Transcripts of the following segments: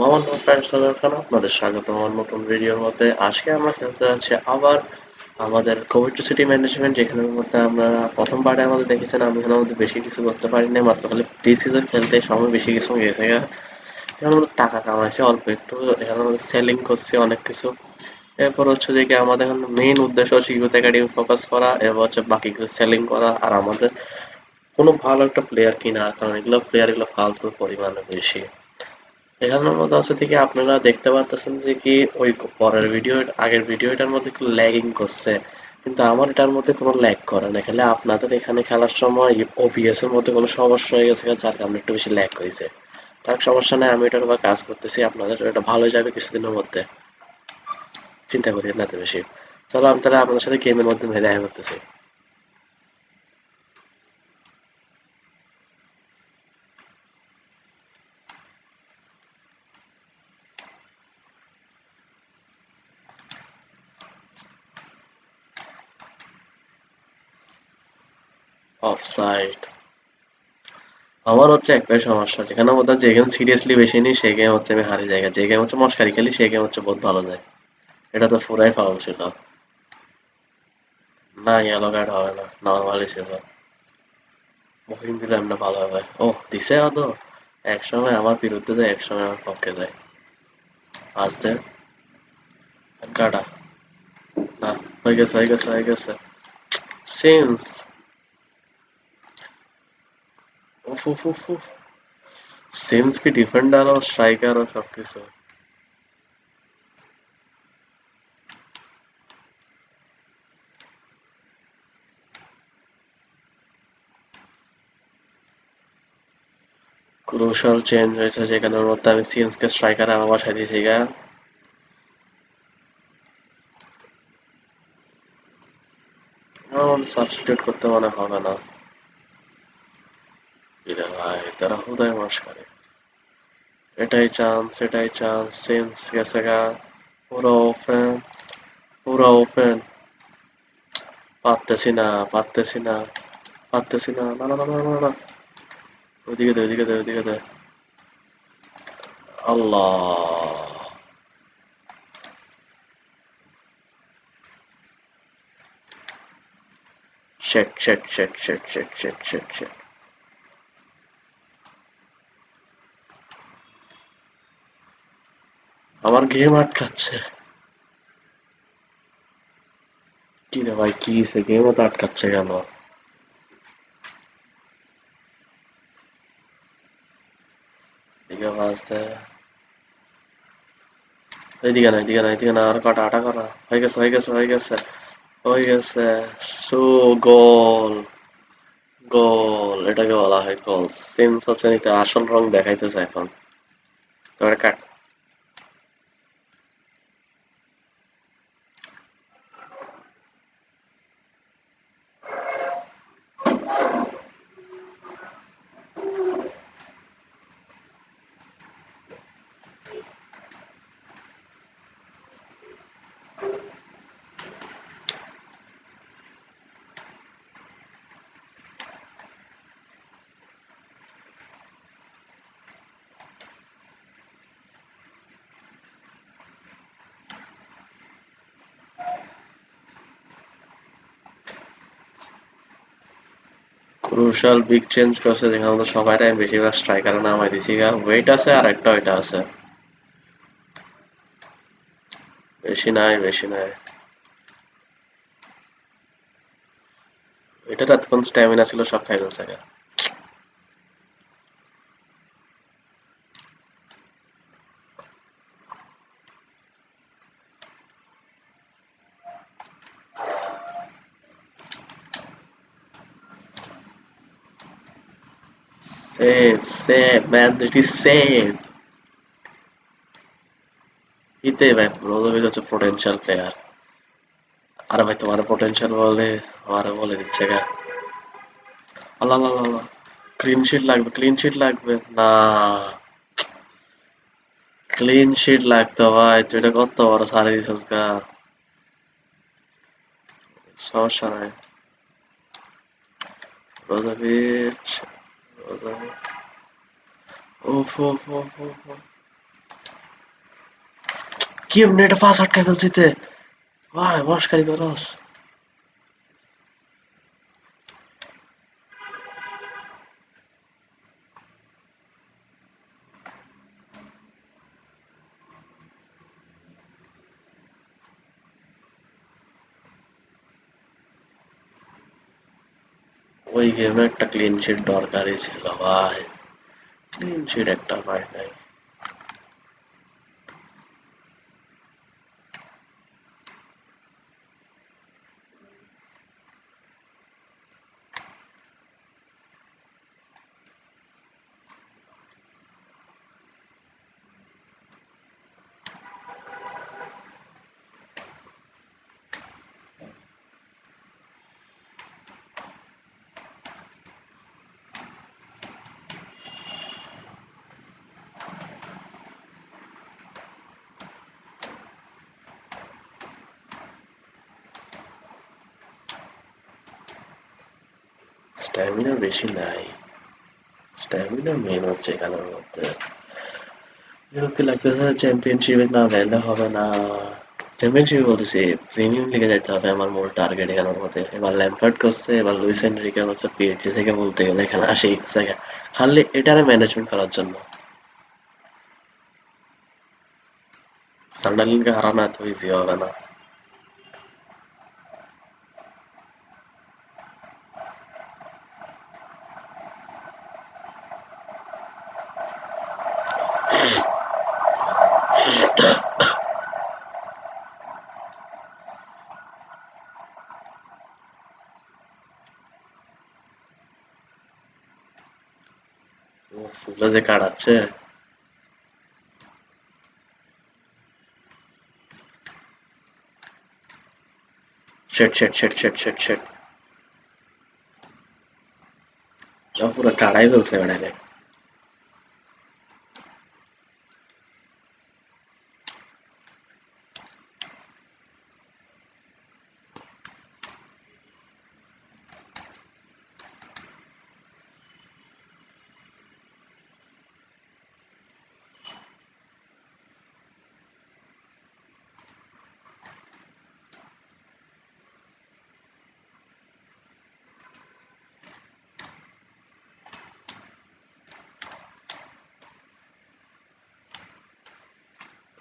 আমার নাম ফারিস সাজার খান, আপনাদের স্বাগত আমার নতুন ভিডিওর মধ্যে। আজকে আমরা খেলতে যাচ্ছি আবার আমাদের কোভিড টু সিটি ম্যানেজমেন্ট, যেখানের মধ্যে আমরা প্রথম পার্টে আমাদের দেখেছেন আমি এখানের মধ্যে বেশি কিছু করতে পারিনি, মাত্র খালি প্রি সিজন খেলতে সময় বেশি কিছু গেছে গা। এখানে মধ্যে টাকা কামাইছি অল্প একটু, এখানে মধ্যে সেলিং করছি অনেক কিছু। এরপর হচ্ছে যে কি আমাদের এখন মেইন উদ্দেশ্য হচ্ছে ইউথ একাডেমি ফোকাস করা, এরপর হচ্ছে বাকি কিছু সেলিং করা আর আমাদের কোনো ভালো একটা প্লেয়ার কিনা, কারণ এগুলো প্লেয়ার এগুলো ফালতু পরিমাণে বেশি। এখানের মধ্যে হচ্ছে থেকে আপনারা দেখতে পারতেছেন যে কি ওই পরের ভিডিও আগের ভিডিওটার মধ্যে একটু ল্যাগিং করছে, কিন্তু আমার এটার মধ্যে কোনো ল্যাগ করে না। খেলে আপনাদের এখানে খেলার সময় ওবিএস এর মধ্যে কোনো সমস্যা হয়ে গেছে যার কারণে একটু বেশি ল্যাগ হয়েছে। তার সমস্যা নেই, আমি এটার উপর কাজ করতেছি, আপনাদের এটা ভালো যাবে কিছুদিনের মধ্যে, চিন্তা করি না এত বেশি। চলো আমি তাহলে আপনাদের সাথে গেমের মধ্যে দেখা করতেছি। অফসাইড। আমার হচ্ছে একটাই সমস্যা, যেখানে মধ্যে যে গেম সিরিয়াসলি বেশি নিই সেই গেম হচ্ছে আমি হারি জায়গা, যে গেম হচ্ছে মস্কারি খেলি সেই গেম হচ্ছে বহুত ভালো যায়। এটা তো পুরাই ফাউল ছিল। না, ইয়েলো কার্ড হবে না, নর্মালি ছিল। বুকিং দিলে এমনি ভালো হবে। ও দিছে তো, এক সময় আমার বিরুদ্ধে যায় এক সময় আমার পক্ষে যায়। আসতে কাটা। না, হয়ে গেছে হয়ে গেছে হয়ে গেছে। সিমস। উফ উফ উফ উফ। সিমস কি ডিফেন্ডার ও স্ট্রাইকার ও সবকিছু। ক্রুশাল চেঞ্জ হয়েছে, যেখানের মধ্যে আমি সিমসকে স্ট্রাইকারে আমার বাসায় দিয়েছি গা। আমার সাবস্টিটিউট করতে মনে হবে না। কিরে ভাই, তারা হুদায় মস্কারি। এটাই চান্স, সিমস গেছে গা। পুরো ওপেন, পুরো ওপেন। পারতেছি না, পারতেছি না, পারতেছি না, না না না না না না। ওইদিকে দে, ওইদিকে দে, ওইদিকে দে। আল্লাহ। শেট শেট শেট শেট শেট শেট শেট শেট। আমার গেম আটকাচ্ছে। কি রে ভাই, কি হইছে, গেমও তো আটকাচ্ছে কেন? এদিকে বাজতে। এইদিকে না, এইদিকে না, এইদিকে না, আর কাটা আটা করা। হয়ে গেছে হয়ে গেছে হয়ে গেছে হয়ে গেছে। সো গোল, গোল এটাকে বলা হয় গোল। সিমস হচ্ছে নিচে আসল রং দেখাইতেছে এখন। তোর কাট। ক্রুশাল বিগ চেঞ্জ করছে, যেখানে আমাদের সবাই আমি বেশিরভাগ স্ট্রাইকারে নামাই দিছি গা। ওয়েট আছে আর একটা ওইটা আছে। বেশি নাই, বেশি নাই। এটা এতক্ষণ স্ট্যামিনা ছিল, সব খাই ফেলছে গা। Save save man, it is save. ইতে ভাই ব্রোজোভিচ হচ্ছে পোটেনশিয়াল প্লেয়ার। আরে ভাই তোমার পোটেনশিয়াল বলে আমারে বলে দিচ্ছে গা। আল্লাহ আল্লাহ আল্লাহ। ক্লিন শিট লাগবে, ক্লিন শিট লাগবে না। ক্লিন শিট লাগতো ভাই, তুই এটা কত বড় সারি দিছিস গা। সমস্যা নাই। Brozovic, Brozovic. উফ উফ উফ উফ উফ। কেমনে এটা পাস আটকায় ফেলছিতে ভাই মস্কারি করস ওই গেমে একটা ক্লিন শিট দরকারই ছিল ভাই ক্লিন শিট একটা পাই নাই স্ট্যামিনা বেশি নাই স্ট্যামিনা মেন হচ্ছে এখানের মধ্যে বিরক্তি লাগতেছে চ্যাম্পিয়নশিপে না ভ্যালে হবে না চ্যাম্পিয়নশিপ বলতেছি প্রিমিয়াম লিগে যাইতে হবে আমার মূল টার্গেট এখানের মধ্যে এবার ল্যাম্পার্ড করছে এবার লুইস এনরিকে হচ্ছে পিএইচডি থেকে বলতে গেলে এখানে আসে গেছে খালি এটারে ম্যানেজমেন্ট করার জন্য সান্ডারল্যান্ডকে হারানো এত ইজি হবে না ও ফুলে যে কাটাচ্ছে শেট শেট শেট শেট শেট শেট পুরো কাড়াই ফেলছে বেড়ালে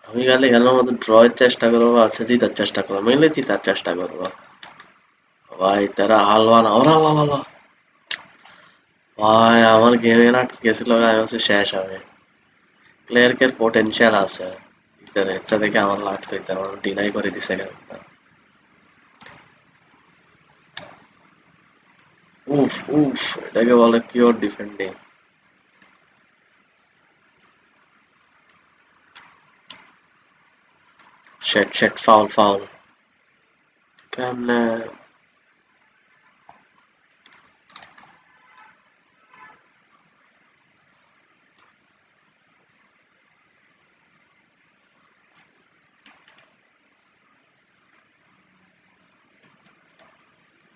আমি গেলে খেলার মধ্যে ড্রয়ের চেষ্টা করবো আছে জিতার চেষ্টা করবো মেনলি জিতার চেষ্টা করবো ভাই তারা হালওয়া না ওরা লা ভাই আমার গেমে না আটকে গেছিল আমি হচ্ছে শেষ হবে প্লেয়ারকে পোটেনশিয়াল আছে ইচ্ছা দেখে আমার লাগতো এটা আমার ডিনাই করে দিছে গেমটা উফ উফ এটাকে বলে পিওর ডিফেন্ডিং শেট শেট ফাউল ফাউল কেমনে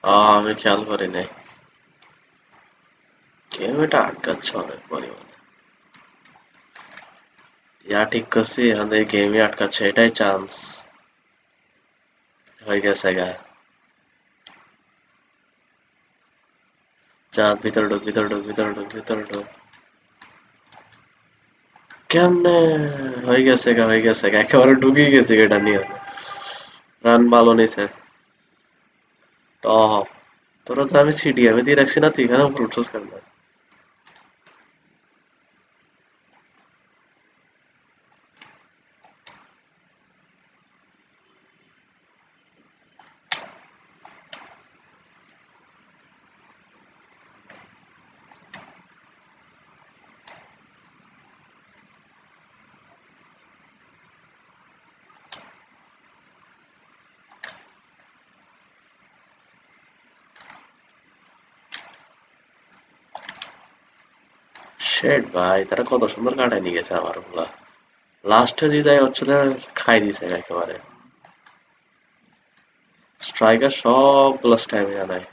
আমি খেয়াল করি নাই গেম এটা আটকাচ্ছে অনেক পরিমাণে ইয়া ঠিক করছি এখন এই গেমই আটকাচ্ছে এটাই চান্স হয়ে গেছে গা চান্স ভিতরে ঢুক ভিতরে ঢুক ভিতরে ঢুক ভিতরে ঢুক কেমনে হয়ে গেছে গা একেবারে ঢুকিয়ে গেছি এটা নিয়ে রান ভালো নিছে টপ তোরা তো আমি সিডি আমি দিয়ে রাখছি না তুই এখানে উপর উঠছস কেন শেট ভাই তারা কত সুন্দর কাটায় নিয়ে গেছে আমার গুলা লাস্টে দিয়ে হচ্ছে যে খাই দিছে একেবারে স্ট্রাইকার সবগুলো স্ট্যামিনা নাই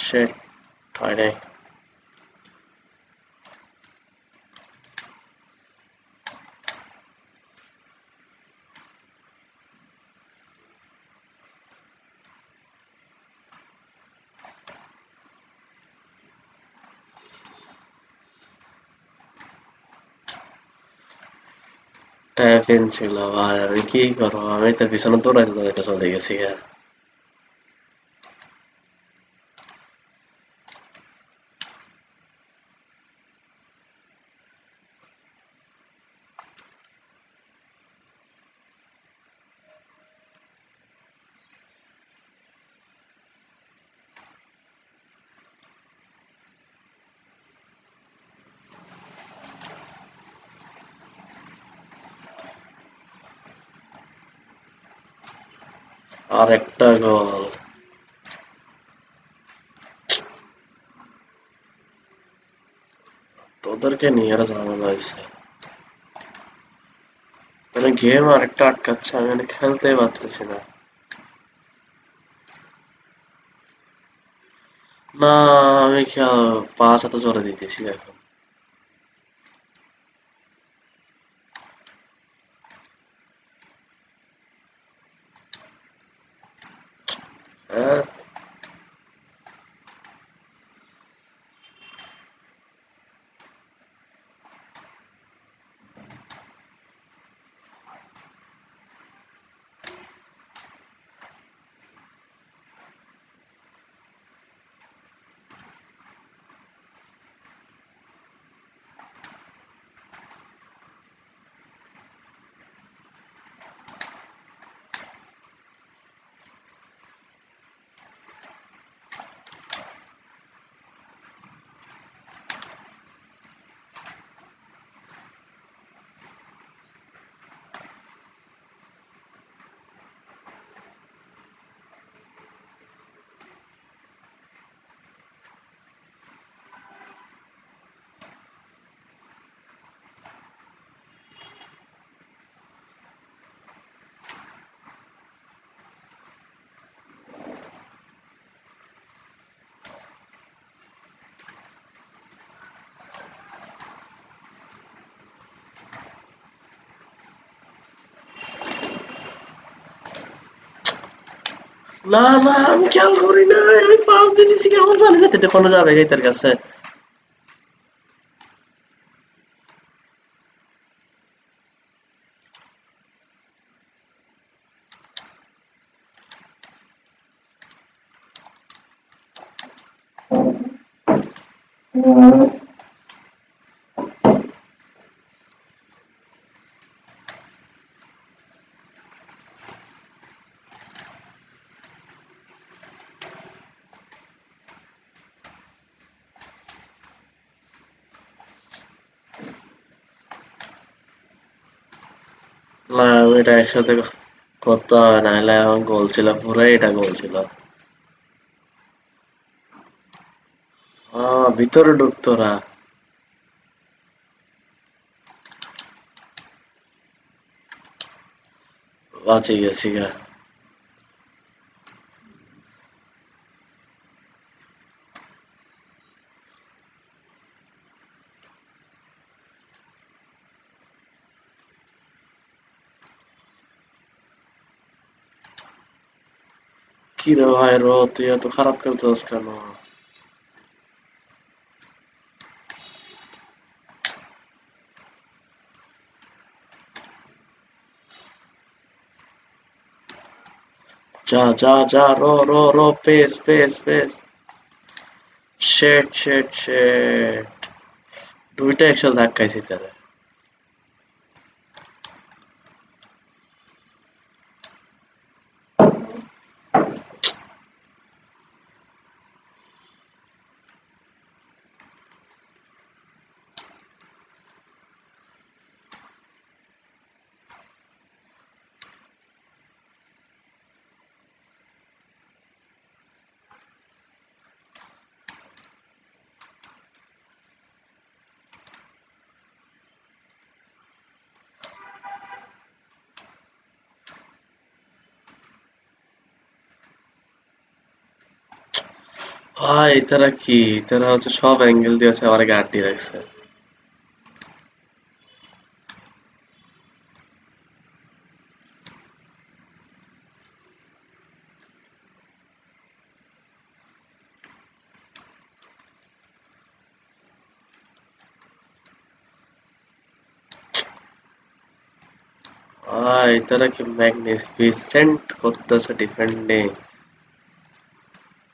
শেট হয় নাই। ট্যাপিন ছিল ভাই, আমি কি করবো, আমি তো পিছনে দৌড়াইতে দৌড়াইতে চলে গেছি গা। আর একটা গোল। তোদেরকে নিয়ে আরো ঝামেলা হয়েছে, মানে গেম আরেকটা আটকাচ্ছে, আমি মানে খেলতেই পারতেছি না। না, আমি পাঁচ এত জোরে দিতেছি এখন। হ্যাঁ, না না, আমি খেয়াল করি না, আমি পাঁচ দিতেছি কেমন জানি না, তেতে কোনো যাবে গেইতের কাছে। না, এটা একসাথে করতে হবে, নাহলে এখন গোল ছিল, পুরাই এটা গোল ছিল। ভিতরে ঢুকতো না। বাঁচি গেছি গা। কি রে ভাই, তুই এত খারাপ খেলতেছিস কেন? যা যা যা, রো পেস পেস পেস। শেট শেট শেট, দুইটা একসাথে ধাক্কাইছি তারা। ভাই তারা কি, তারা হচ্ছে সব অ্যাঙ্গেল দিয়ে হচ্ছে আমার গাড়ি রাখছে। ভাই তারা কি ম্যাগনিফিসেন্ট করতেছে ডিফেন্ডিং,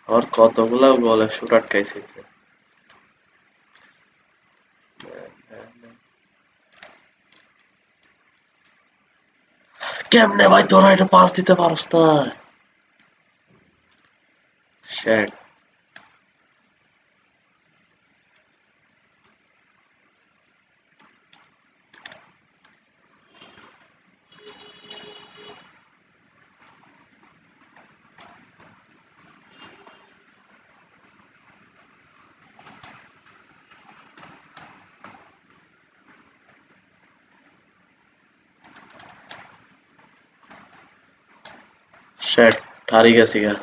আমার কতগুলা গোলে শুট আটকাইছে এতে। কেমনে ভাই তোরা এটা পাস দিতে পারস না? শ্যাট। শ্যাট, হারি গেছি গা।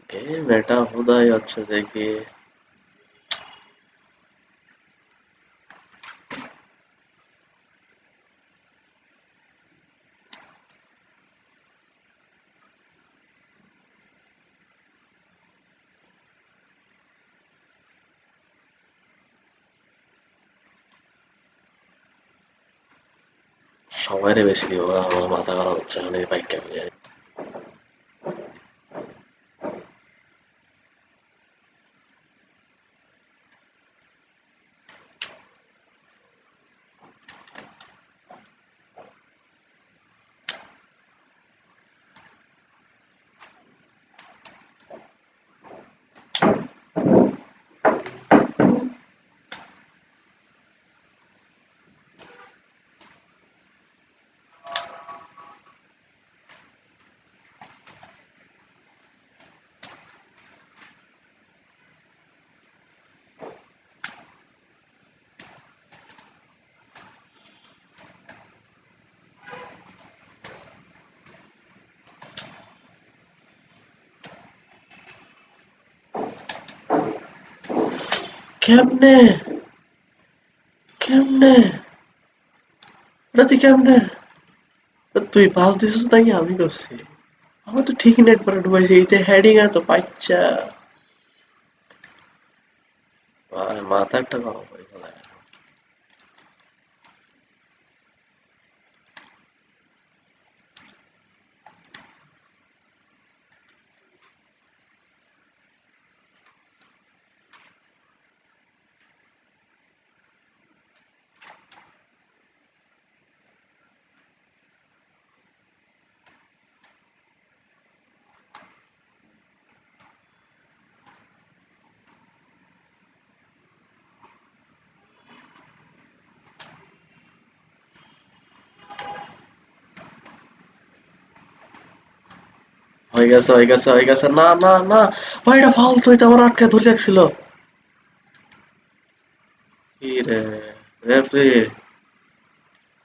গেম এটা হুদাই হচ্ছে দেখি। সবাইরে বেশি দিব, আমার মাথা খারাপ হচ্ছে এখন এই বাইক কেমন জানি। কেমনে, কেমনে, এটা তুই কেমনে, তুই পাস দিছিস নাকি আমি করছি? আমার তো ঠিকই নেট পরে ঢুকাইছি, এইতে হেডিং এত বাচ্চা। ভাই মাথা একটা গরম করে ফেলায়। হয়ে গেছে, হয়ে গেছে, হয়ে গেছে, না না না। ভাই এটা ফাউল তো, এটা আমার আটকে ধরে রাখছিল। কি রে, রেফারি,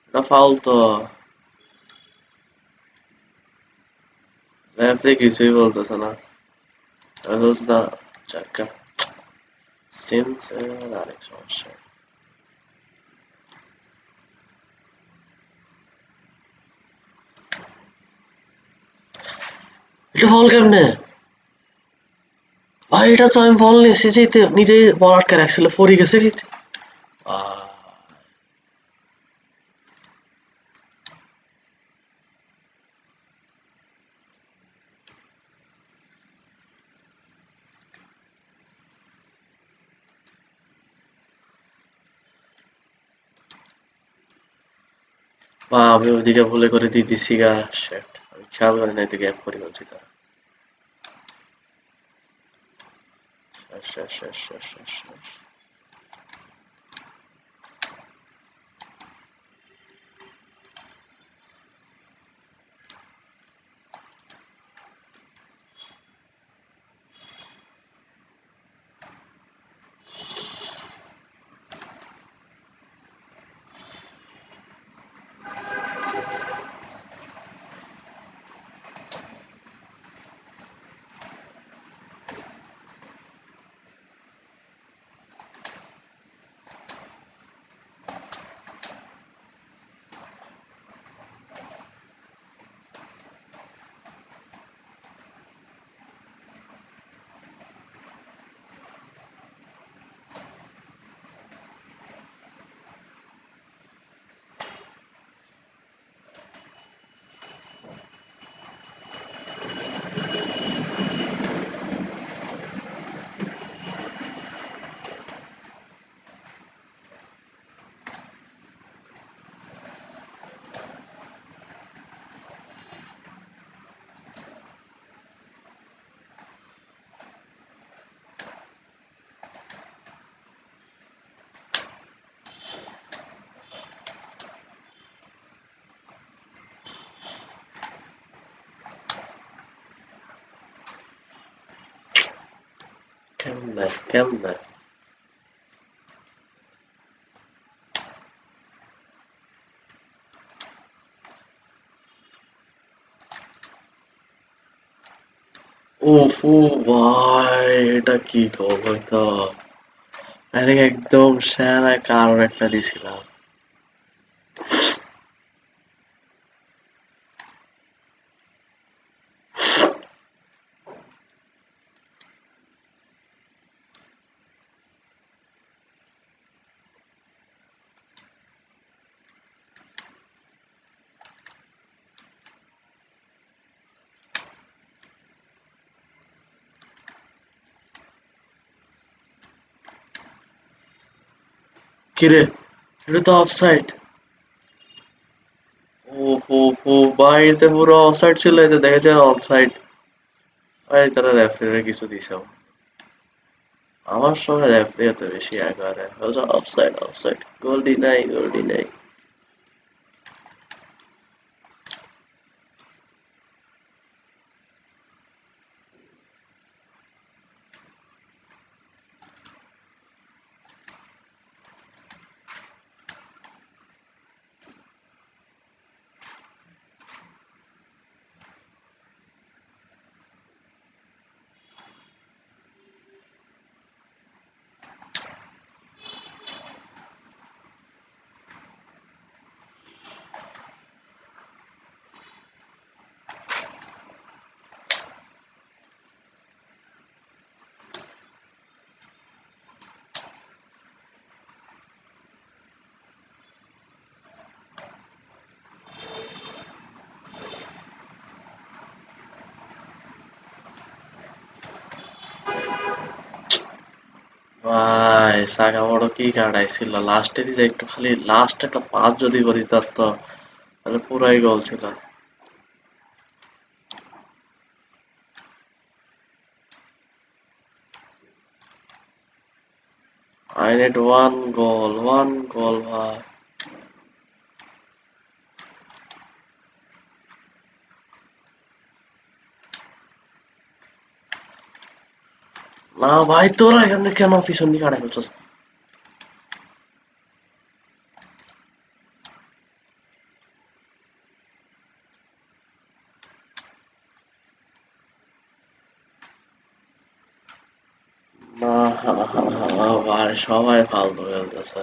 এটা ফাউল তো। রেফারি কিছুই বলতেছে না। আমি বলছি না, চাক্কা সিমস আরেক সমস্যা। এটা ফাউল কেমনে? ভাই এটা তো আমি বল নিয়েছি যে নিজেই বল আটকে রাখছিল, পড়ে গেছে কি। আহ, বা আমি ওইদিকে ভুলে করে দিয়ে দিছি গা। Shit, আমি খেয়াল করি নাই তো গ্যাপ করে বলছি তো। শেষ, শেষ, শেষ, শেষ, শেষ। কেমনে কেমনে? উফ ও ভাই, এটা কি খবর তো? আরে একদম সেরা কারণ একটা দিছিলাম। কিরে, এটা তো অফসাইড। উফ উফ উফ ভাই, এতে পুরো অফসাইড ছিল, এতে দেখেছে অফসাইড। ভাই তারা রেফারিরে কিছু দিছে। আমার সময় রেফারি এত বেশি একেবারে অফসাইড অফসাইড, গোল নাই গোল নাই। ভাই সাকামোটো কি কাটাইছিল লাস্টে, দিছে একটু খালি লাস্ট একটা পাস যদি করি তার তো তাহলে পুরাই গোল ছিল। আই নিড ওয়ান গোল ভাই। না ভাই, তোরা এখানে কেন পিছন দিকে কাটাই ফেলছস? না ভাই, সবাই ফালতু খেলতেছে।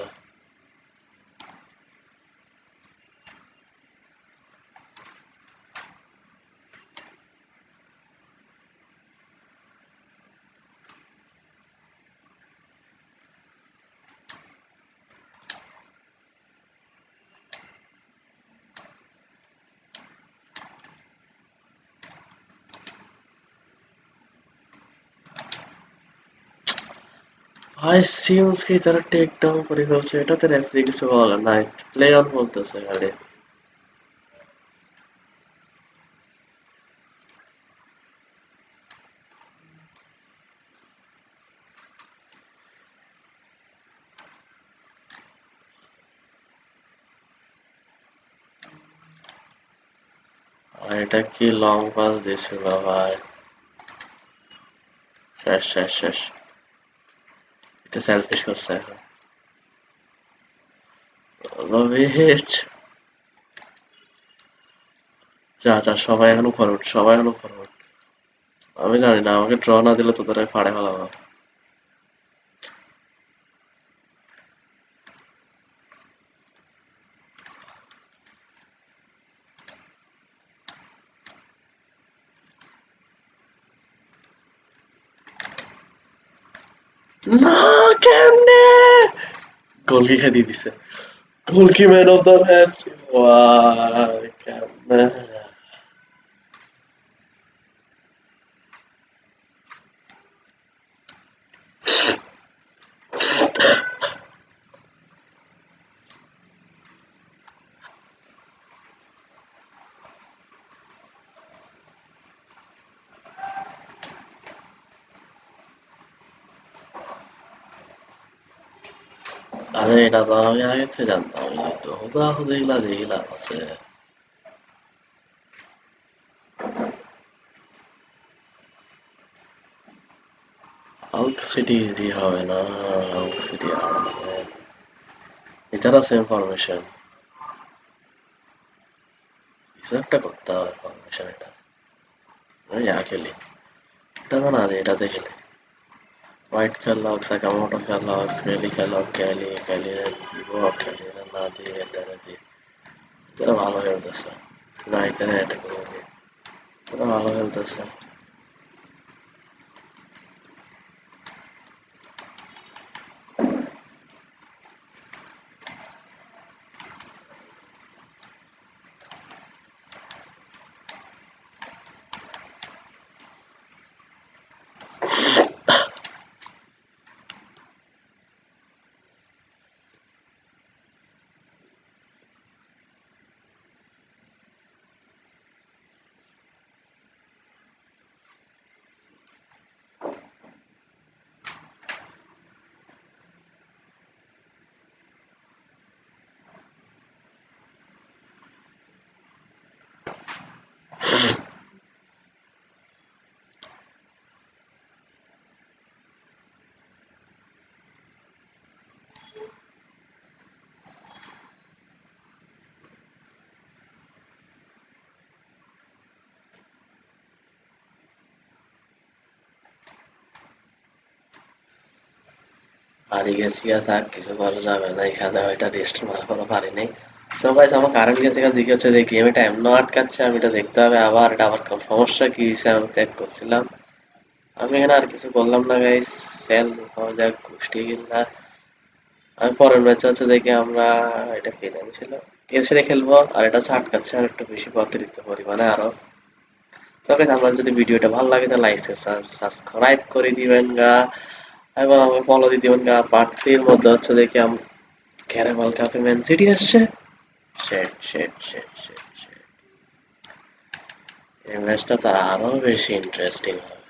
ভাই সিমসকে তারা টেক ডাউন করে ফেলছে, এটাতে রেফারি কিছু বলে নাই, প্লে অন বলতেছে খালি। আর এটা কি লং পাস দিছিল ভাই। শেষ শেষ শেষ। এটা সেলফিশ করছে এখন। রবিচ, যা যা, সবাই এখন ফরওয়ার্ড, সবাই এখন ফরওয়ার্ড। আমি জানি না, আমাকে ড্র না দিলে তো তোরা ফাড়ে ফেলাবো। না, কেমনে গোলকি খেয়ে দিয়ে দিছে। গোলকি ম্যান অফ দ্য ম্যাচ। ওয়াই কেমনে। আরে এটা তো আমি আগে থেকে জানতাম, হুদা এগুলা যেগুলা আছে। হাল্ক সিটি ইজি হবে না। হাল্ক সিটি আর মানে এছাড়া সেম ফরমেশন, কিছু একটা করতে হবে ফরমেশন। এটা আমি যা খেলি এটা তো না যে এটাতে খেলে হোয়াইট খেলক, সাকামোটো খেলক, স্মেলি খেলক, ক্যালি ক্যালি দিব, ক্যালি না দিয়ে এটারে দিয়ে এটা ভালো খেলতেছে না, এটারে এটা করে দিয়ে এটা ভালো খেলতেছে। হারি গেছি থাক, কিছু করা যাবে না, এখানে ওইটা রেস্ট মারা করা পারি নাই। তো গাইস আমার কারেন্ট গেছে দিকে হচ্ছে দেখি আমি টাইম না আটকাচ্ছে, আমি এটা দেখতে হবে আবার এটা আবার সমস্যা কি হয়েছে আমি চেক করছিলাম। আমি এখানে আর কিছু করলাম না গাইস, সেল হওয়া যাক গোষ্ঠী কিনা। আমি পরের ম্যাচ হচ্ছে দেখি আমরা এটা কে জানি ছিল এর সাথে খেলবো, আর এটা হচ্ছে আটকাচ্ছে আর একটু বেশি অতিরিক্ত পরিমাণে আরো। তো গাইস আপনার যদি ভিডিওটা ভালো লাগে তাহলে লাইক সাবস্ক্রাইব করে দিবেন গা, এবং আমাকে ফলো দিয়ে দিবেন গা। পার্ট 3 এর মধ্যে হচ্ছে দেখি ক্যারামাল কাপে ম্যান সিটি আসছে। শেট শেট শেট শেট শেট, এই ম্যাচটা তার আরো বেশি ইন্টারেস্টিং হবে।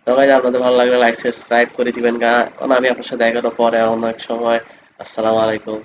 তো গাইস আপনাদের ভালো লাগলে লাইক সাবস্ক্রাইব করে দিবেন গা, কারণ আমি আপনার সাথে দেখা পরে অন্য এক সময়। আসসালামু আলাইকুম।